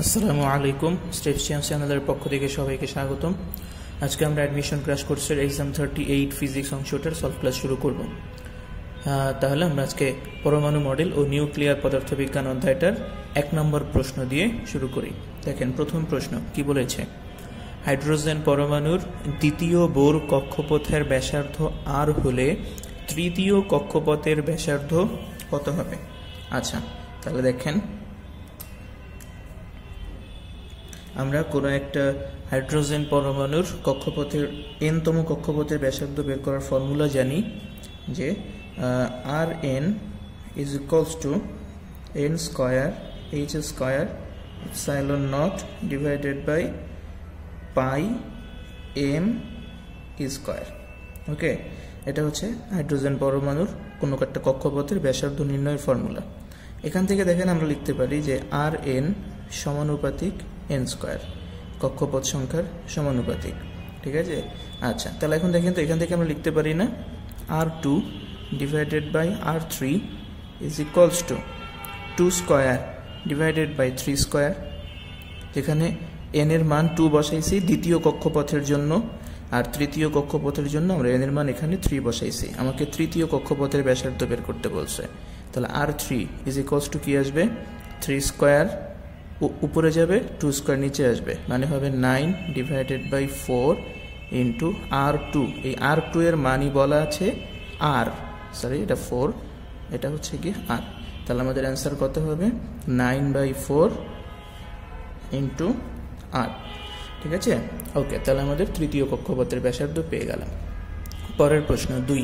আসসালামু আলাইকুম। স্টেপস চ্যানেলের পক্ষ থেকে সবাইকে স্বাগতম। আজকে আমরা অ্যাডমিশন ক্লাস কোর্সের এক্সাম 38 ফিজিক্স অংশটার সলভ ক্লাস শুরু করব। তাহলে আমরা আজকে পরমাণু মডেল ও নিউক্লিয়ার পদার্থবিজ্ঞান অধ্যায়টার 1 নম্বর প্রশ্ন দিয়ে শুরু করি। দেখেন, প্রথম প্রশ্ন কি বলেছে, হাইড্রোজেন পরমাণুর দ্বিতীয় বোর কক্ষপথের ব্যাসার্ধ আর হলে তৃতীয় কক্ষপথের ব্যাসার্ধ কত হবে? আচ্ছা, তাহলে দেখেন, আমরা কোনো একটা হাইড্রোজেন পরমাণুর কক্ষপথের এনতম কক্ষপথের ব্যাসার্ধ বের করার ফর্মুলা জানি যে r n is equals to n square h square epsilon not divided by pi m square. Okay, এটা হচ্ছে হাইড্রোজেন পরমাণুর কোনো একটা কক্ষপথের ব্যাসার্ধ নির্ণয়ের ফর্মুলা। এখান থেকে দেখেন আমরা লিখতে পারি যে আর এন সমানুপাতিক এন স্কয়ার, কক্ষপথ সংখ্যার সমানুপাতিক। ঠিক আছে, আচ্ছা, তাহলে এখন দেখেন তো এখান থেকে আমরা লিখতে পারি না r two divided by r three is equals to two square divided by three square, যেখানে এন এর মান 2 বসাইছি দ্বিতীয় কক্ষপথের জন্য, আর তৃতীয় কক্ষপথের জন্য আমরা এন এর মান এখানে 3 বসাইছি। আমাকে তৃতীয় কক্ষপথের ব্যাসার্ধ বের করতে বলছে। তাহলে আর থ্রি ইজ ইকুয়ালস টু কি আসবে? 3 স্কোয়ার উপরে যাবে, 2 স্কোয়ার নিচে আসবে, মানে হবে 9 divided by 4 into r two. এই আর টু এর মানই বলা আছে আর, সরি এটা 4, এটা হচ্ছে কি আর। তাহলে আমাদের অ্যান্সার কত হবে? 9/4 ইন্টু আর। ঠিক আছে, ওকে, তাহলে আমাদের তৃতীয় কক্ষপথের ব্যাসার্ধ পেয়ে গেলাম। পরের প্রশ্ন 2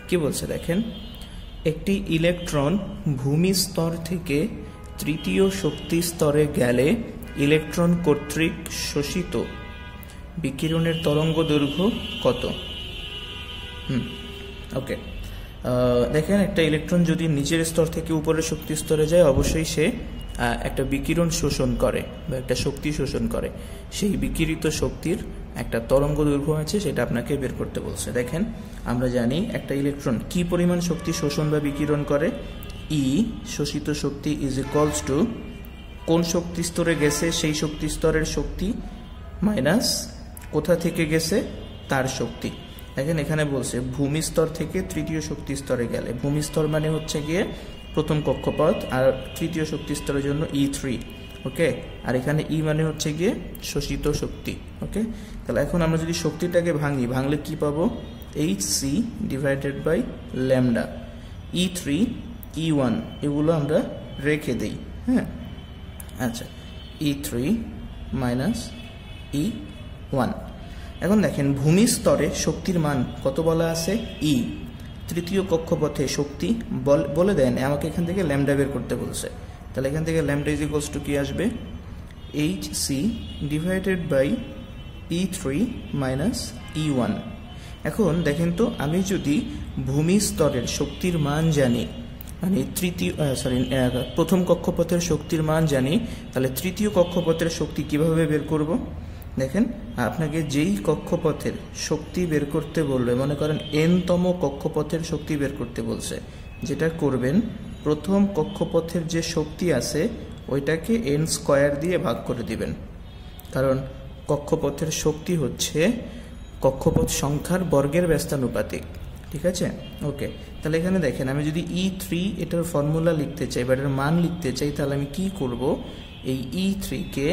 কি বলছে দেখেন, একটি ইলেকট্রন ভূমি স্তর থেকে তৃতীয় শক্তি স্তরে গেলে ইলেকট্রন কর্তৃক শোষিত বিকিরণের তরঙ্গ দৈর্ঘ্য কত? ওকে, দেখেন, একটা ইলেকট্রন যদি নিচের স্তর থেকে উপরের শক্তি স্তরে যায়, অবশ্যই সে একটা বিকিরণ শোষণ করে বা একটা শক্তি শোষণ করে। সেই বিকিরিত শক্তির একটা তরঙ্গ দৈর্ঘ্য আছে, সেটা আপনাকে বের করতে বলছে। দেখেন, আমরা জানি একটা ইলেকট্রন কি পরিমাণ শক্তি শোষণ বা বিকিরণ করে। ই শোষিত শক্তি ইজ ইকুয়ালস টু কোন শক্তি স্তরে গেছে সেই শক্তি স্তরের শক্তি মাইনাস কোথা থেকে গেছে তার শক্তি। দেখেন, এখানে বলছে ভূমি স্তর থেকে তৃতীয় শক্তি স্তরে গেলে, ভূমি স্তর মানে হচ্ছে গিয়ে প্রথম কক্ষপথ, আর তৃতীয় শক্তি স্তরের জন্য E3। ওকে, আর এখানে ই মানে হচ্ছে গিয়ে শোষিত শক্তি। ওকে, তাহলে এখন আমরা যদি শক্তিটাকে ভাঙলে কি পাবো? HC divided by lambda. E3 E1 এগুলো আমরা রেখে দিই। হ্যাঁ, আচ্ছা, E3 মাইনাস E1। এখন দেখেন, ভূমি স্তরে শক্তির মান কত বলা আছে? ই। তৃতীয় কক্ষপথে শক্তি বলে দেন, আমাকে এখান থেকে ল্যামডা বের করতে বলছে। তাহলে এখান থেকে ল্যামডা ইজ ইকুয়ালস টু কি আসবে? HC divided by E3 minus E1। এখন দেখেন তো, আমি যদি ভূমি স্তরের শক্তির মান জানি, মানে প্রথম কক্ষপথের শক্তির মান জানি, তাহলে তৃতীয় কক্ষপথের শক্তি কিভাবে বের করব? দেখেন, আপনাকে যেই কক্ষপথের শক্তি বের করতে বলবে, মনে করেন এনতম কক্ষপথের শক্তি বের করতে বলছে, যেটা করবেন প্রথম কক্ষপথের যে শক্তি আছে ওইটাকে এন স্কয়ার দিয়ে ভাগ করে দিবেন, কারণ কক্ষপথের শক্তি হচ্ছে কক্ষপথ সংখ্যার বর্গের ব্যস্তানুপাতিক। ঠিক আছে, ওকে, তাহলে এখানে দেখেন, আমি যদি E3 এটার ফর্মুলা লিখতে চাই বা এটার মান লিখতে চাই, তাহলে আমি কি করব? এই E3 কে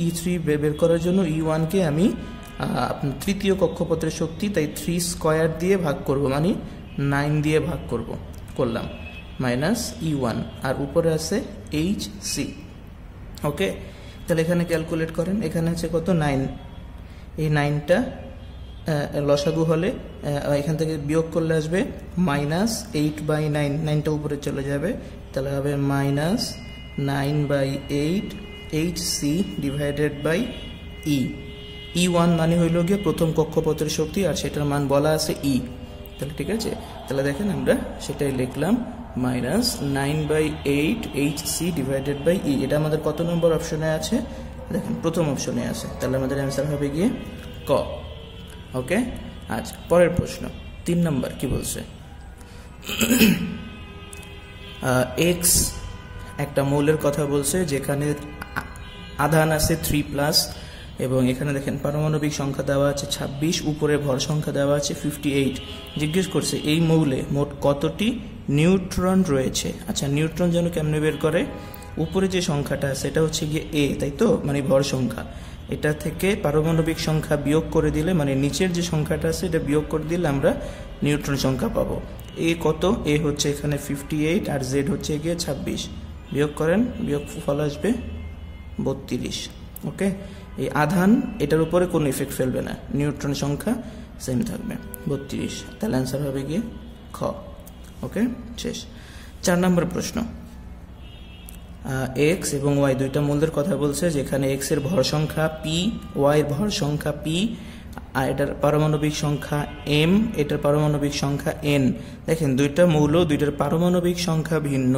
E3 বের করার জন্য E1 কে আমি তৃতীয় কক্ষপথের শক্তি, তাই 3 স্কয়ার দিয়ে ভাগ করব, মানে 9 দিয়ে ভাগ করলাম, মাইনাস E1, আর উপরে আছে HC। ওকে, তাহলে এখানে ক্যালকুলেট করেন, এখানে আছে কত? 9। এই 9টা লসাগু হলে এখান থেকে বিয়োগ করলে আসবে মাইনাস 8/9, 9টা উপরে চলে যাবে, তাহলে হবে minus 9/8 HC divided by E। E1 মানে হইল গিয়ে প্রথম কক্ষপথের শক্তি, আর সেটার মান বলা আছে E। তাহলে ঠিক আছে, তাহলে দেখেন আমরা সেটাই লিখলাম, minus 9/8 HC divided by E। এটা আমাদের কত নম্বর অপশনে আছে? দেখেন, প্রথম অপশনে আছে। তাহলে আমাদের অ্যান্সার হবে গিয়ে ক। ওকে, আচ্ছা, পরের প্রশ্ন 3 নম্বর কি বলছে? X একটা মৌলের কথা বলছে যেখানে আধান আছে 3+, এবং এখানে দেখেন পারমাণবিক সংখ্যা দেওয়া আছে 26, উপরে ভর সংখ্যা দেওয়া আছে 58। জিজ্ঞেস করছে এই মৌলে মোট কতটি নিউট্রন রয়েছে। আচ্ছা, নিউট্রন যেন কেমনে বের করে, উপরে যে সংখ্যাটা আছে এটা হচ্ছে গিয়ে এ, তাই তো, মানে ভর সংখ্যা, এটা থেকে পারমাণবিক সংখ্যা বিয়োগ করে দিলে, মানে নিচের যে সংখ্যাটা আছে এটা বিয়োগ করে দিলে আমরা নিউট্রন সংখ্যা পাবো। এ কত, এ হচ্ছে এখানে 58 আর জেড হচ্ছে গিয়ে 26, বিয়োগ করেন, বিয়োগ ফল আসবে 32। ওকে, এই আধান এটার উপরে কোনো ইফেক্ট ফেলবে না, নিউট্রন সংখ্যা সেম থাকবে 32, তাহলে অ্যান্সার হবে গিয়ে খ। ওকে, শেষ। 4 নম্বর প্রশ্ন, এক্স এবং ওয়াই দুইটা মৌলের কথা বলছে যেখানে এক্স এর ভর সংখ্যা পি, ওয়াই এর ভর সংখ্যা পি, আর এটার পারমাণবিক সংখ্যা এম, এটার পারমাণবিক সংখ্যা এন। দেখেন দুইটা মৌল, দুইটার পারমাণবিক সংখ্যা ভিন্ন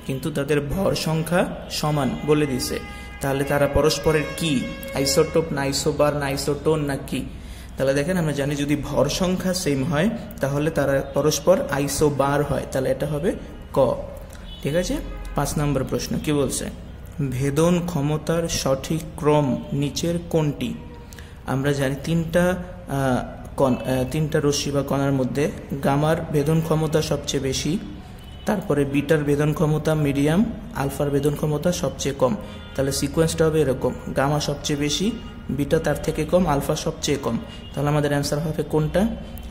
কিন্তু তাদের ভর সংখ্যা সমান বলে দিছে, তাহলে তারা পরস্পরের কি, আইসোটোপ না আইসোবার না আইসোটোন না কি? তাহলে দেখেন আমরা জানি যদি ভর সংখ্যা সেম হয় তাহলে তারা পরস্পর আইসোবার হয়, তাহলে এটা হবে ক। ঠিক আছে। 5 নম্বর প্রশ্ন কি বলছে, ভেদন ক্ষমতার সঠিক ক্রম নিচের কোনটি? আমরা জানি তিনটা রশ্মি বা কণার মধ্যে গামার ভেদন ক্ষমতা সবচেয়ে বেশি, তারপরে বিটার ভেদন ক্ষমতা মিডিয়াম, আলফার ভেদন ক্ষমতা সবচেয়ে কম। তাহলে সিকোয়েন্সটা হবে এরকম, গামা সবচেয়ে বেশি, বিটা তার থেকে কম, আলফা সবচেয়ে কম। তাহলে আমাদের অ্যান্সার হবে কোনটা?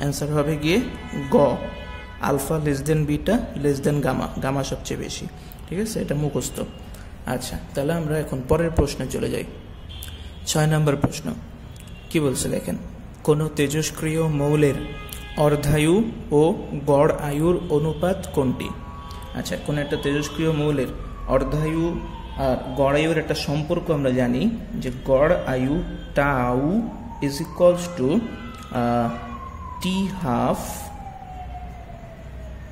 অ্যান্সার হবে গিয়ে গ, alpha less than beta less than gamma, gamma সবচেয়ে বেশি। ঠিক আছে, এটা মুখস্থ। আচ্ছা, তাহলে আমরা এখন পরের প্রশ্নে চলে যাই। 6 নম্বর প্রশ্ন কি বলছে দেখেন, কোন তেজস্ক্রিয় মৌলের অর্ধায়ু ও গড় আয়ুর অনুপাত কোনটি? আচ্ছা, কোন একটা তেজস্ক্রিয় মৌলের অর্ধায়ু আর গড় আয়ুর একটা সম্পর্ক আমরা জানি যে গড় আয়ু tau is equals two T half,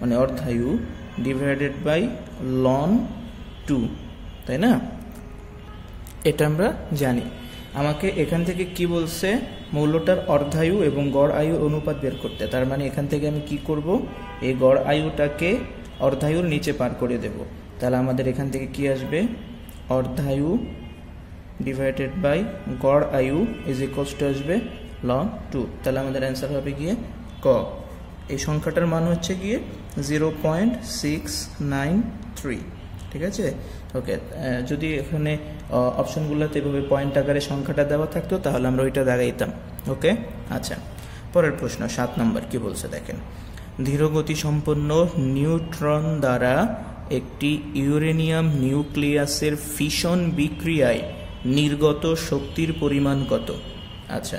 মানে অর্ধায়ু, ডিভাইডেড বাই লন 2, তাই না? এটা আমরা জানি। আমাকে এখান থেকে কি বলছে, মৌলটার অর্ধায়ু এবং গড় আয়ু অনুপাত বের করতে। তার মানে এখান থেকে আমি কি করব, এই গড় আয়ুটাকে অর্ধায়ুর নিচে পার করে দেব। তাহলে আমাদের এখান থেকে কি আসবে, অর্ধায়ু ডিভাইডেড বাই গড় আয়ু ইজ ইকুয়ালস টু আসবে লন 2। তাহলে আমাদের অ্যান্সার হবে গিয়ে ক। এই সংখ্যাটার মান হচ্ছে গিয়ে 0.693। ঠিক আছে। ওকে, যদি এখানে অপশনগুলোতে এভাবে পয়েন্ট আকারে সংখ্যাটা দেওয়া থাকতো তাহলে আমরা ওইটা দাগাইতাম। ওকে, আচ্ছা, পরের প্রশ্ন 7 নম্বর কি বলছে দেখেন, ধীরগতি সম্পন্ন নিউট্রন দ্বারা একটি ইউরেনিয়াম নিউক্লিয়াসের ফিশন বিক্রিয়ায় নির্গত শক্তির পরিমাণ কত? আচ্ছা,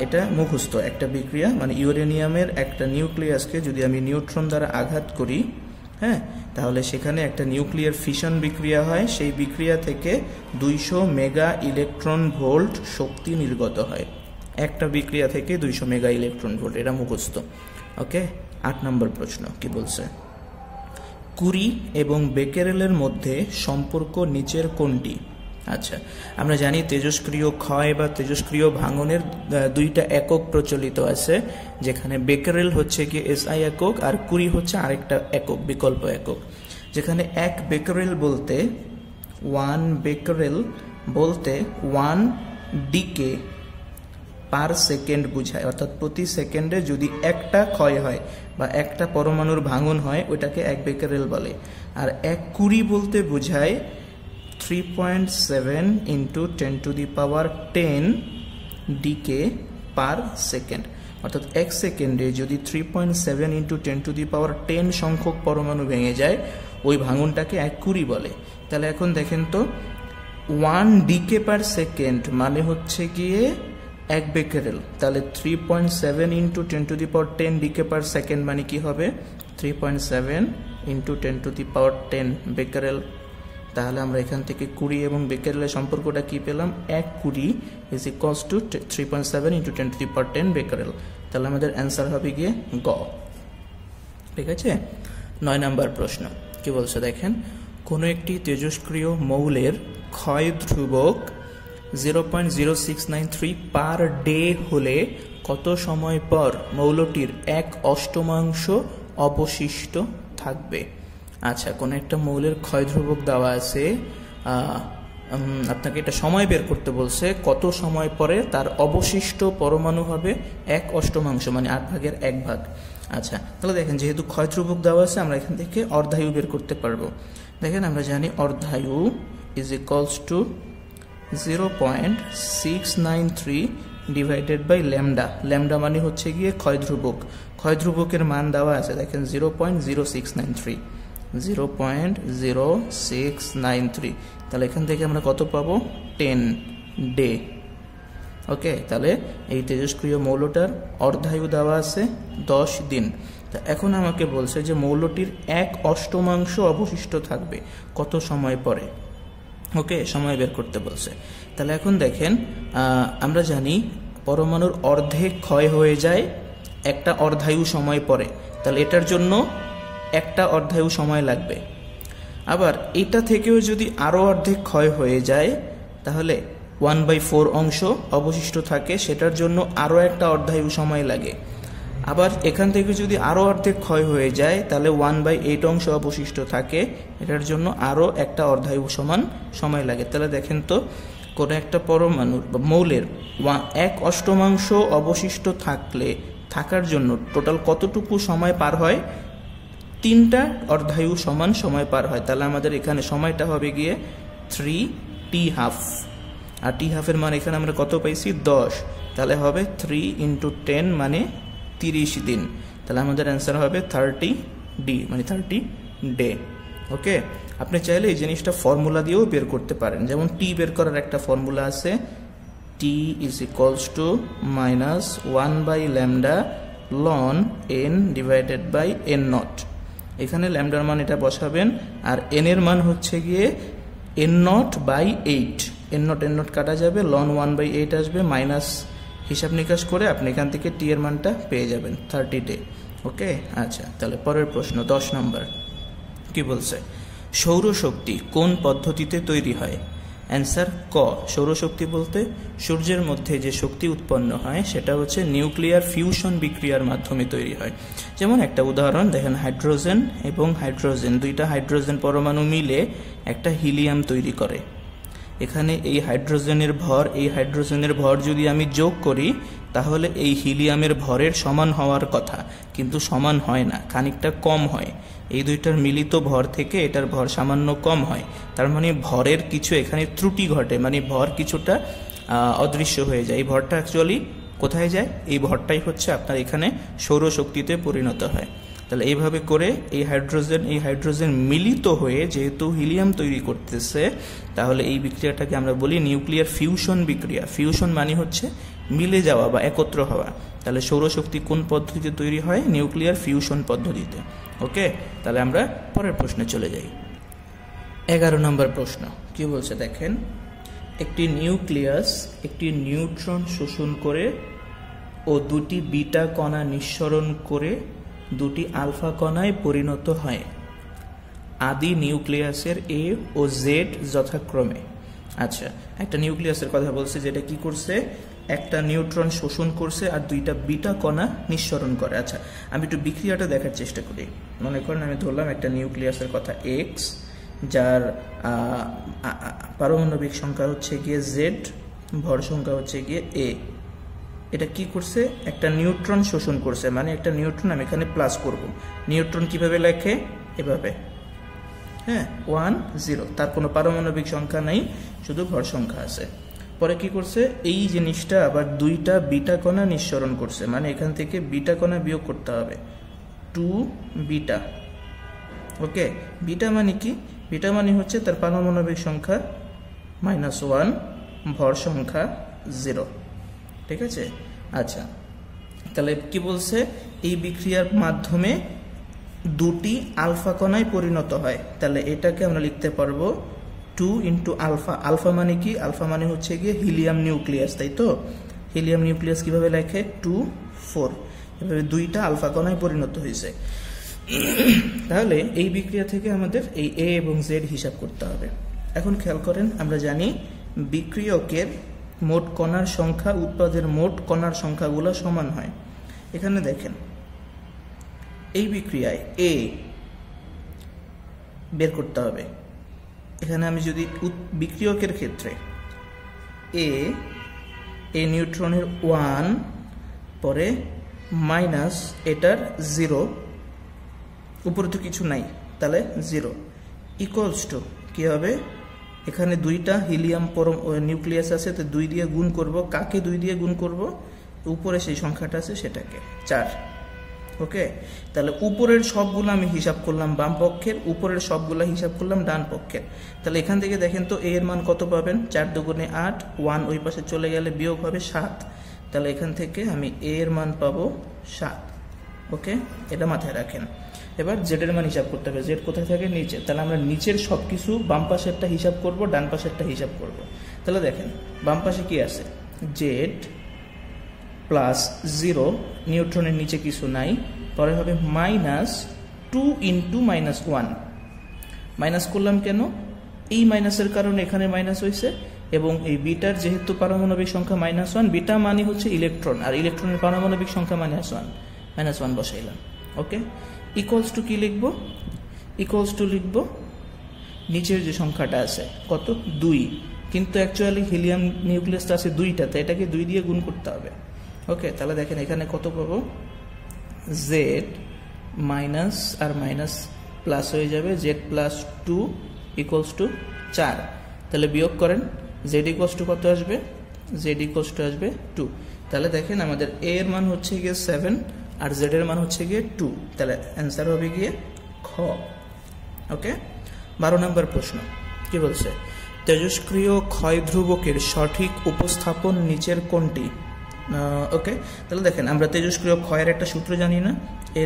এটা মুখস্থ একটা বিক্রিয়া, মানে ইউরেনিয়ামের একটা নিউক্লিয়াসকে যদি আমি নিউট্রন দ্বারা আঘাত করি, হ্যাঁ, তাহলে সেখানে একটা নিউক্লিয়ার ফিশন বিক্রিয়া হয়, সেই বিক্রিয়া থেকে 200 মেগা ইলেকট্রন ভোল্ট শক্তি নির্গত হয়। একটা বিক্রিয়া থেকে 200 মেগা ইলেকট্রন ভোল্ট, এটা মুখস্থ। ওকে, 8 নম্বর প্রশ্ন কি বলছে, কুরি এবং বেকেরেলের মধ্যে সম্পর্ক নিচের কোনটি? আচ্ছা, আমরা জানি তেজস্ক্রিয় ক্ষয় বা তেজস্ক্রিয় ভাঙনের 2টা একক প্রচলিত আছে, যেখানে বেকেরেল হচ্ছে কি এসআই একক আর কুরি হচ্ছে আরেকটা একক, বিকল্প একক। যেখানে 1 বেকেরেল বলতে 1 বেকেরেল বলতে 1 ডিকে পার সেকেন্ড বুঝায়, অর্থাৎ প্রতি সেকেন্ডে যদি একটা ক্ষয় হয় বা একটা পরমাণুর ভাঙন হয় ওইটাকে 1 বেকেরেল বলে। আর 1 কুরি বলতে বোঝায় 3.7 × 10⁻10 ডিকে পার সেকেন্ড, অর্থাৎ 1 সেকেন্ডে যদি 3.7 × 10⁻10 সংখ্যক পরমাণু ভেঙে যায় ওই ভাঙনটাকে 1 কুরি বলে। তাহলে এখন দেখেন তো 1 ডিকে পার সেকেন্ড মানে হচ্ছে গিয়ে 1 বেকেরেল, তাহলে 3.7 × 10⁻10 ডিকে পার সেকেন্ড মানে কি হবে 3.7 × 10⁻10 বেকেরেল। তাহলে আমরা এখান থেকে কুরি এবং বেকেরেলের সম্পর্কটা কি পেলাম, 1 কুরি ইজ ইকুয়ালস টু 3.7 × 10⁻10 বেকেরেল। তাহলে আমাদের অ্যান্সার হবে গিয়ে গ। ঠিক আছে। 9 নম্বর প্রশ্ন কি বলছে দেখেন, কোনো একটি তেজস্ক্রিয় মৌলের ক্ষয় ধ্রুবক 0.0693 পার ডে হলে কত সময় পর মৌলটির 1/8 অবশিষ্ট থাকবে? আচ্ছা, কোনো একটা মৌলের ক্ষয় ধ্রুবক দেওয়া আছে, আপনাকে এটা সময় বের করতে বলছে, কত সময় পরে তার অবশিষ্ট পরমাণু হবে 1/8 মানে 8/1 আচ্ছা, তাহলে দেখেন যেহেতু ক্ষয় ধ্রুবক দেওয়া আছে আমরা এখান থেকে অর্ধায়ু বের করতে পারবো। দেখেন আমরা জানি অর্ধায়ু is equals to 0.693 divided by lambda. Lambda মানে হচ্ছে গিয়ে ক্ষয় ধ্রুবক, ক্ষয় ধ্রুবকের মান দেওয়া আছে দেখেন 0.0693, 0.0693। তাহলে এখান থেকে আমরা কত পাবো 10 ডে। ওকে, তাহলে এই তেজস্ক্রিয় মৌলটার অর্ধায়ু দেওয়া আছে 10 দিন। তা এখন আমাকে বলছে যে মৌলটির 1/8 অবশিষ্ট থাকবে কত সময় পরে। ওকে, সময় বের করতে বলছে। তাহলে এখন দেখেন আমরা জানি পরমাণুর অর্ধেক ক্ষয় হয়ে যায় একটা অর্ধায়ু সময় পরে, তাহলে এটার জন্য একটা অর্ধায়ু সময় লাগবে। আবার এটা থেকেও যদি আরও অর্ধেক ক্ষয় হয়ে যায় তাহলে 1/4 অংশ অবশিষ্ট থাকে, সেটার জন্য আরও একটা অর্ধায়ু সময় লাগে। আবার এখান থেকে যদি আরও অর্ধেক ক্ষয় হয়ে যায় তাহলে 1/8 অংশ অবশিষ্ট থাকে, এটার জন্য আরও একটা অর্ধায়ু সমান সময় লাগে। তাহলে দেখেন তো কোনো একটা পরমাণুর বা মৌলের 1/8 অবশিষ্ট থাকার জন্য টোটাল কতটুকু সময় পার হয়, 3টা অর্ধায়ু সমান সময় পার হয়। তাহলে আমাদের এখানে সময়টা হবে গিয়ে 3t½ আর t½ মান এখানে আমরা কত পাইছি 10, তাহলে হবে 3 × 10 মানে 30 দিন। তাহলে আমাদের অ্যান্সার হবে 30d মানে 30 ডে। ওকে, আপনি চাইলে এই জিনিসটা ফর্মুলা দিয়েও বের করতে পারেন, যেমন টি বের করার একটা ফর্মুলা আছে, t = -1/λ ln n divided by n0। এখানে ল্যামডার মান এটা বসাবেন আর n এর মান হচ্ছে গিয়ে n0/8, n0 কাটা যাবে, ln 1/8 আসবে, মাইনাস হিসাব নিকাশ করে আপনি এখান থেকে টি এর মানটা পেয়ে যাবেন 30 ডে। ওকে, আচ্ছা, তাহলে পরের প্রশ্ন 10 নম্বর কি বলছে, সৌরশক্তি কোন পদ্ধতিতে তৈরি হয়? অ্যান্সার ক, সৌরশক্তি বলতে সূর্যের মধ্যে যে শক্তি উৎপন্ন হয় সেটা হচ্ছে নিউক্লিয়ার ফিউশন বিক্রিয়ার মাধ্যমে তৈরি হয়। যেমন একটা উদাহরণ দেখেন, হাইড্রোজেন এবং হাইড্রোজেন, দুইটা হাইড্রোজেন পরমাণু মিলে একটা হিলিয়াম তৈরি করে। এখানে এই হাইড্রোজেনের ভর যদি আমি যোগ করি তাহলে এই হিলিয়ামের ভরের সমান হওয়ার কথা, কিন্তু সমান হয় না, খানিকটা কম হয়। এই দুইটার মিলিত ভর থেকে এটার ভর সামান্য কম হয়, তার মানে ভরের কিছু এখানে ত্রুটি ঘটে, মানে ভর কিছুটা অদৃশ্য হয়ে যায়। এই ভরটা অ্যাকচুয়ালি কোথায় যায়? এই ভরটাই হচ্ছে আপনার এখানে সৌরশক্তিতে পরিণত হয়। তাহলে এইভাবে করে এই হাইড্রোজেন মিলিত হয়ে যেহেতু হিলিয়াম তৈরি করতেছে, তাহলে এই বিক্রিয়াটাকে আমরা বলি নিউক্লিয়ার ফিউশন বিক্রিয়া। ফিউশন মানে হচ্ছে মিলে যাওয়া বা একত্র হওয়া। তাহলে সৌরশক্তি কোন পদ্ধতিতে তৈরি হয়? নিউক্লিয়ার ফিউশন পদ্ধতিতে। ওকে, তাহলে আমরা পরের প্রশ্নে চলে যাই। 11 নম্বর প্রশ্ন কি বলছে দেখেন, একটি নিউক্লিয়াস একটি নিউট্রন শোষণ করে ও দুটি বিটা কণা নিঃসরণ করে দুটি আলফা কণায় পরিণত হয়। আদি নিউক্লিয়াসের এ ও জেড যথাক্রমে। আচ্ছা, একটা নিউক্লিয়াসের কথা বলছে যেটা কি করছে, একটা নিউট্রন শোষণ করছে আর দুইটা বিটা কণা নিঃসরণ করে। আচ্ছা, আমি একটু বিক্রিয়াটা দেখার চেষ্টা করি। মনে করেন আমি ধরলাম একটা নিউক্লিয়াসের কথা এক্স, যার পারমাণবিক সংখ্যা হচ্ছে গিয়ে জেড, ভর সংখ্যা হচ্ছে গিয়ে এ। এটা কি করছে, একটা নিউট্রন শোষণ করছে, মানে একটা নিউট্রন আমি এখানে প্লাস করব। নিউট্রন কিভাবে লেখে? এভাবে, হ্যাঁ, 1 0, তার কোনো পারমাণবিক সংখ্যা নেই, শুধু ভর সংখ্যা আছে। পরে কি করছে, এই জিনিসটা আবার দুইটা বিটা কণা নিঃসরণ করছে, মানে এখান থেকে বিটা কণা বিয়োগ করতে হবে, 2 বিটা। ওকে, বিটা মানে কি? বিটা মানে হচ্ছে তার পারমাণবিক সংখ্যা -1, ভর সংখ্যা 0। ঠিক আছে, আচ্ছা, তাহলে কি বলছে, এই বিক্রিয়ার মাধ্যমে দুটি আলফা কণায় পরিণত হয়। তাহলে এটাকে আমরা লিখতে পারবো 2 × আলফা। আলফা মানে কি? আলফা মানে হচ্ছে গিয়ে হিলিয়াম নিউক্লিয়াস, তাই তো? হিলিয়াম নিউক্লিয়াস কিভাবে লেখে? 2 4, এভাবে দুইটা আলফা কণায় পরিণত হয়েছে। তাহলে এই বিক্রিয়া থেকে আমাদের এই এ এবং জেড হিসাব করতে হবে। এখন খেয়াল করেন, আমরা জানি বিক্রিয়কের মোট কণার সংখ্যা উৎপাদের মোট কণার সংখ্যাগুলো সমান হয়। এখানে দেখেন এই বিক্রিয়ায় এ বের করতে হবে। এখানে আমি যদি বিক্রিয়কের ক্ষেত্রে এ নিউট্রনের 1 পরে মাইনাস এটার 0, উপরে তো কিছু নাই, তাহলে 0 ইকুয়ালস টু কি হবে, এখানে 2টা হিলিয়াম নিউক্লিয়াস আছে, তো 2 দিয়ে গুণ করব। কাকে 2 দিয়ে গুণ করব? উপরে সেই সংখ্যাটা আছে সেটাকে, 4। ওকে, তাহলে উপরের সবগুলো আমি হিসাব করলাম বাম পক্ষের, উপরের সবগুলো হিসাব করলাম ডান পক্ষের। তাহলে এখান থেকে দেখেন তো এ এর মান কত পাবেন, 4 দুগুণে 8, 1 ওই পাশে চলে গেলে বিয়োগ হবে 7। তাহলে এখান থেকে আমি এ এর মান পাবো 7। ওকে, এটা মাথায় রাখেন। এবার জেড এর মান হিসাব করতে হবে। জেড কোথায় থাকে? নিচে। তাহলে আমরা নিচের সব কিছু বাম পাশেরটা হিসাব করব, ডান পাশেরটা হিসাব করব। তাহলে দেখেন বাম পাশে কি আছে, জেড প্লাস 0, নিউট্রনের নিচে কিছু নাই, পরে হবে মাইনাস 2 ইন্টু মাইনাস 1। মাইনাস করলাম কেন? এই মাইনাসের কারণে এখানে মাইনাস হয়েছে, এবং এই বিটার যেহেতু পারমাণবিক সংখ্যা -1, বিটা মানে হচ্ছে ইলেকট্রন, আর ইলেকট্রনের পারমাণবিক সংখ্যা -1 বসাইলাম। ওকে, ইকুয়ালস টু কি লিখব? ইকুয়ালস টু লিখব নিচের যে সংখ্যাটা আছে কত, 2, কিন্তু অ্যাকচুয়ালি হিলিয়াম নিউক্লিয়াসটা আছে 2টাতে, এটাকে 2 দিয়ে গুণ করতে হবে। ওকে, তাহলে দেখেন এখানে কত পাবো, জেড মাইনাস আর মাইনাস প্লাস হয়ে যাবে, জেড প্লাস 2 ইকুয়ালস টু 4। তাহলে বিয়োগ করেন, জেড ইকুয়ালস টু কত আসবে, জেড ইকুয়ালস টু আসবে 2। তাহলে দেখেন আমাদের এ এর মান হচ্ছে গিয়ে 7 আর জেড এর মান হচ্ছে গিয়ে 2, তাহলে অ্যান্সার হবে গিয়ে খ। ওকে, 12 নম্বর প্রশ্ন কি বলছে, তেজস্ক্রিয় ক্ষয় ধ্রুবকের সঠিক উপস্থাপন নিচের কোনটি? ওকে, তাহলে দেখেন আমরা তেজস্ক্রিয় ক্ষয়ের একটা সূত্র জানি না,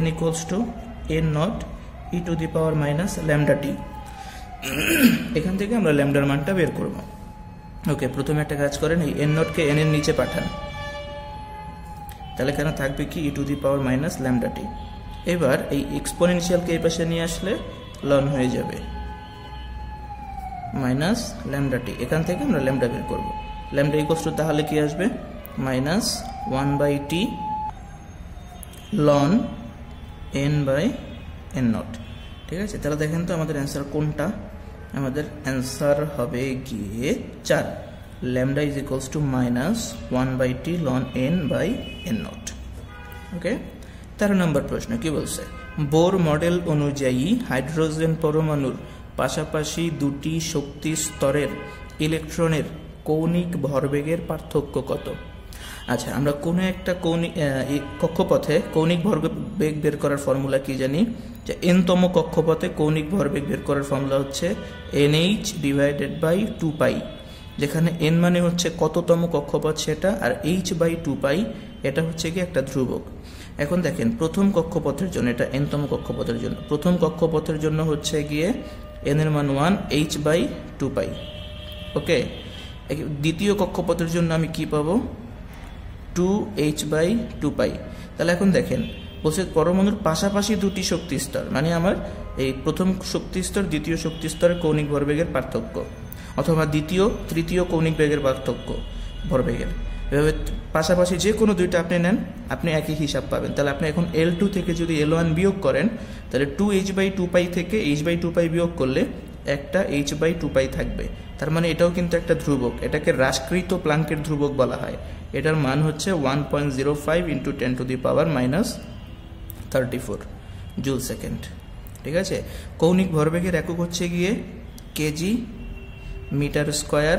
n equals to n not e to the power minus lambda t. এখান থেকে আমরা ল্যামডার মানটা বের করব। ওকে, প্রথমে একটা কাজ করেন, এই n নটকে n এর নিচে পাঠান, তাহলে এখানে থাকবে কি e to the power minus lambda t. এবার এই এক্সপোনেনশিয়ালকে এই পাশে নিয়ে আসলে লন হয়ে যাবে মাইনাস ল্যামডা টি। এখান থেকে আমরা ল্যামডা বের করব। ল্যামডা ইকুয়ালস টু তাহলে কি আসবে, minus 1/t ln n/n not. ঠিক আছে, তাহলে দেখেন তো আমাদের অ্যান্সার কোনটা, আমাদের অ্যান্সার হবে গিয়ে 4। Lambda is equals to minus 1/t ln n/n not. Okay, 13 number প্রশ্ন কি বলছে, বোর মডেল অনুযায়ী হাইড্রোজেন পরমাণুর পাশাপাশি 2টি শক্তি স্তরের ইলেকট্রনের কৌণিক ভরবেগের পার্থক্য কত? আচ্ছা, আমরা কোনো একটা কক্ষপথে কৌণিক ভরবেগ বের করার ফর্মুলা কি জানি, যে n-তম কক্ষপথে কৌণিক ভরবেগ বের করার ফর্মুলা হচ্ছে nh/2π, যেখানে n মানে হচ্ছে কততম কক্ষপথ সেটা, আর h/2π এটা হচ্ছে কি একটা ধ্রুবক। এখন দেখেন প্রথম কক্ষপথের জন্য, এটা n-তম কক্ষপথের জন্য, প্রথম কক্ষপথের জন্য হচ্ছে গিয়ে n এর মান 1, h/2π। ওকে, দ্বিতীয় কক্ষপথের জন্য আমি কি পাবো, 2h/2π। তাহলে এখন দেখেন বলছে পরমাণুর পাশাপাশি 2টি শক্তি স্তর, মানে আমার এই প্রথম শক্তি স্তর দ্বিতীয় শক্তি স্তরের কৌণিক ভরবেগের পার্থক্য, অথবা দ্বিতীয় তৃতীয় কৌণিক বেগের পার্থক্য ভরবেগের। এভাবে পাশাপাশি যে কোনো দুইটা আপনি নেন, আপনি একই হিসাব পাবেন। তাহলে আপনি এখন L2 থেকে যদি L1 বিয়োগ করেন, তাহলে 2h/2π থেকে h/2π বিয়োগ করলে একটা h/2π থাকবে। তার মানে এটাও কিন্তু একটা ধ্রুবক, এটাকে হ্রাসকৃত প্লাঙ্কের ধ্রুবক বলা হয়। এটার মান হচ্ছে 1.05 × 10⁻34 জুল সেকেন্ড। ঠিক আছে, কৌণিক ভরবেগের একক হচ্ছে গিয়ে kg metre square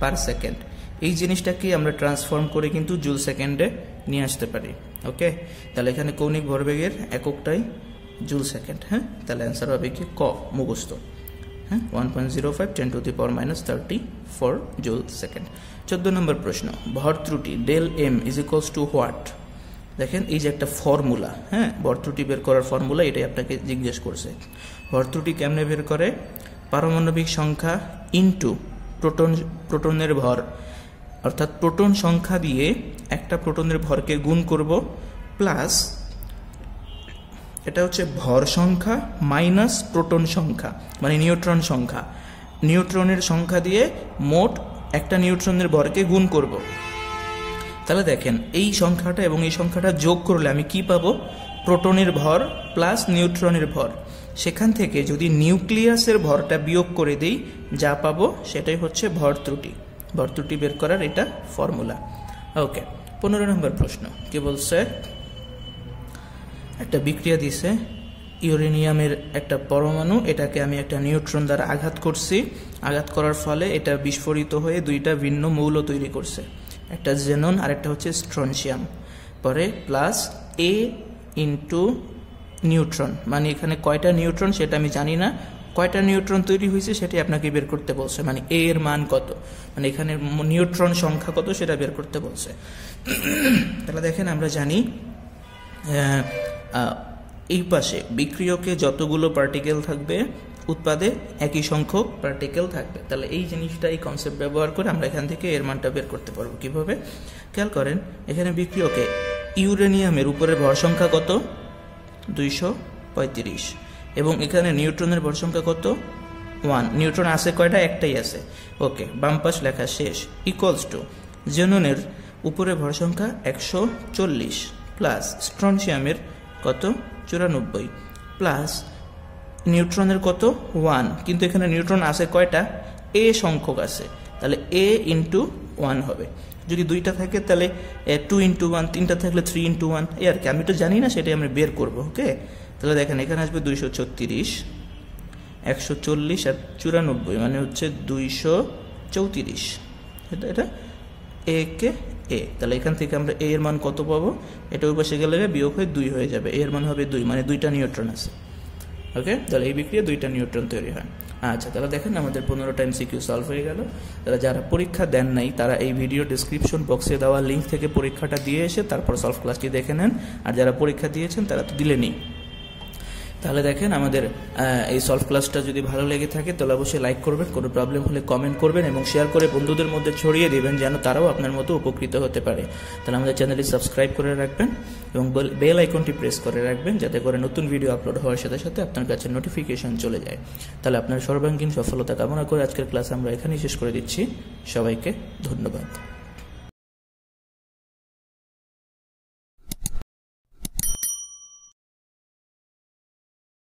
per second. এই জিনিসটাকে আমরা ট্রান্সফর্ম করে কিন্তু জুল সেকেন্ডে নিয়ে আসতে পারি। ওকে, তাহলে এখানে কৌণিক ভরবেগের এককটাই জুল সেকেন্ড। হ্যাঁ, তাহলে অ্যান্সার হবে কি ক, মুখস্থ। হ্যাঁ, 1.05 10⁻34 জুল সেকেন্ড। 14 নম্বর প্রশ্ন, ভর ত্রুটি del M is equals to what? দেখেন এই যে একটা ফর্মুলা, হ্যাঁ, ভর ত্রুটি বের করার ফর্মুলা, এটাই আপনাকে জিজ্ঞেস করছে। ভর ত্রুটি কেমনে বের করে, পারমাণবিক সংখ্যা ইন্টু প্রোটনের ভর, অর্থাৎ প্রোটন সংখ্যা দিয়ে একটা প্রোটনের ভরকে গুণ করব, প্লাস এটা হচ্ছে ভর সংখ্যা মাইনাস প্রোটন সংখ্যা, মানে নিউট্রন সংখ্যা, নিউট্রনের সংখ্যা দিয়ে মোট একটা নিউট্রনের ভরকে গুণ করব। তাহলে দেখেন এই সংখ্যাটা এবং এই সংখ্যাটা যোগ করলে আমি কি পাবো, প্রোটনের ভর প্লাস নিউট্রনের ভর। সেখান থেকে যদি নিউক্লিয়াসের ভরটা বিয়োগ করে দিই যা পাবো সেটাই হচ্ছে ভর ত্রুটি। ভর ত্রুটি বের করার এটা ফর্মুলা। ওকে, 15 নম্বর প্রশ্ন কি বলছে, একটা বিক্রিয়া দিছে, ইউরেনিয়ামের একটা পরমাণু, এটাকে আমি একটা নিউট্রন দ্বারা আঘাত করছি, আঘাত করার ফলে এটা বিস্ফোরিত হয়ে দুইটা ভিন্ন মৌল তৈরি করছে, একটা জেনন আর একটা হচ্ছে স্ট্রনশিয়াম। পরে প্লাস এ ইন্টু নিউট্রন, মানে এখানে কয়টা নিউট্রন সেটা আমি জানি না, কয়টা নিউট্রন তৈরি হয়েছে সেটাই আপনাকে বের করতে বলছে, মানে এ এর মান কত, মানে এখানে নিউট্রন সংখ্যা কত সেটা বের করতে বলছে। তাহলে দেখেন আমরা জানি এই পাশে বিক্রিয়কে যতগুলো পার্টিকেল থাকবে উৎপাদে একই সংখ্যক পার্টিকেল থাকবে। তাহলে এই জিনিসটা, এই কনসেপ্ট ব্যবহার করে আমরা এখান থেকে এর মানটা বের করতে পারবো। কিভাবে? খেয়াল করেন, এখানে বিক্রিয়কে ইউরেনিয়ামের উপরে ভর সংখ্যা কত, 235, এবং এখানে নিউট্রনের ভর সংখ্যা কত, 1। নিউট্রন আছে কয়টা? একটাই আছে। ওকে, বাম পাশ লেখা শেষ। ইকুয়ালস টু জেননের উপরে ভর সংখ্যা 140 প্লাস স্ট্রনশিয়ামের কত, 94, প্লাস নিউট্রনের কত, 1। কিন্তু এখানে নিউট্রন আছে কয়টা? এ সংখ্যক আছে, তাহলে এ ইন্টু 1 হবে। যদি দুইটা থাকে তাহলে 2 ইন্টু 1, তিনটা থাকলে 3 ইন্টু 1, এই আর কি। আমি তো জানি না, সেটাই আমরা বের করবো। ওকে, তাহলে দেখেন এখানে আসবে 236, 140 আর 94, মানে হচ্ছে 234। এটা এ কে এ, তাহলে এখান থেকে আমরা এ এর মান কত পাবো, এটা ওই পাশে গেলে বিয়োগ হয়ে 2 হয়ে যাবে, এর মান হবে 2, মানে দুইটা নিউট্রন আছে। ওকে, তাহলে এই বিক্রিয়া দুইটা নিউট্রন তৈরি হয়। আচ্ছা, তাহলে দেখেন আমাদের 15টা এমসিকিউ সলভ হয়ে গেল। তাহলে যারা পরীক্ষা দেন নাই তারা এই ভিডিও ডিসক্রিপশন বক্সে দেওয়া লিঙ্ক থেকে পরীক্ষাটা দিয়ে এসে তারপর সলভ ক্লাসটি দেখে নেন। আর যারা পরীক্ষা দিয়েছেন তারা তো দিলেনই। তাহলে দেখেন আমাদের এই সলভ ক্লাসটা যদি ভালো লেগে থাকে তাহলে অবশ্যই লাইক করবেন, কোনো প্রবলেম হলে কমেন্ট করবেন এবং শেয়ার করে বন্ধুদের মধ্যে ছড়িয়ে দেবেন যেন তারাও আপনার মতো উপকৃত হতে পারে। তাহলে আমাদের চ্যানেলটি সাবস্ক্রাইব করে রাখবেন এবং বেল আইকনটি প্রেস করে রাখবেন যাতে করে নতুন ভিডিও আপলোড হওয়ার সাথে সাথে আপনার কাছে নোটিফিকেশন চলে যায়। তাহলে আপনার সর্বাঙ্গীন সফলতা কামনা করে আজকের ক্লাস আমরা এখানেই শেষ করে দিচ্ছি। সবাইকে ধন্যবাদ।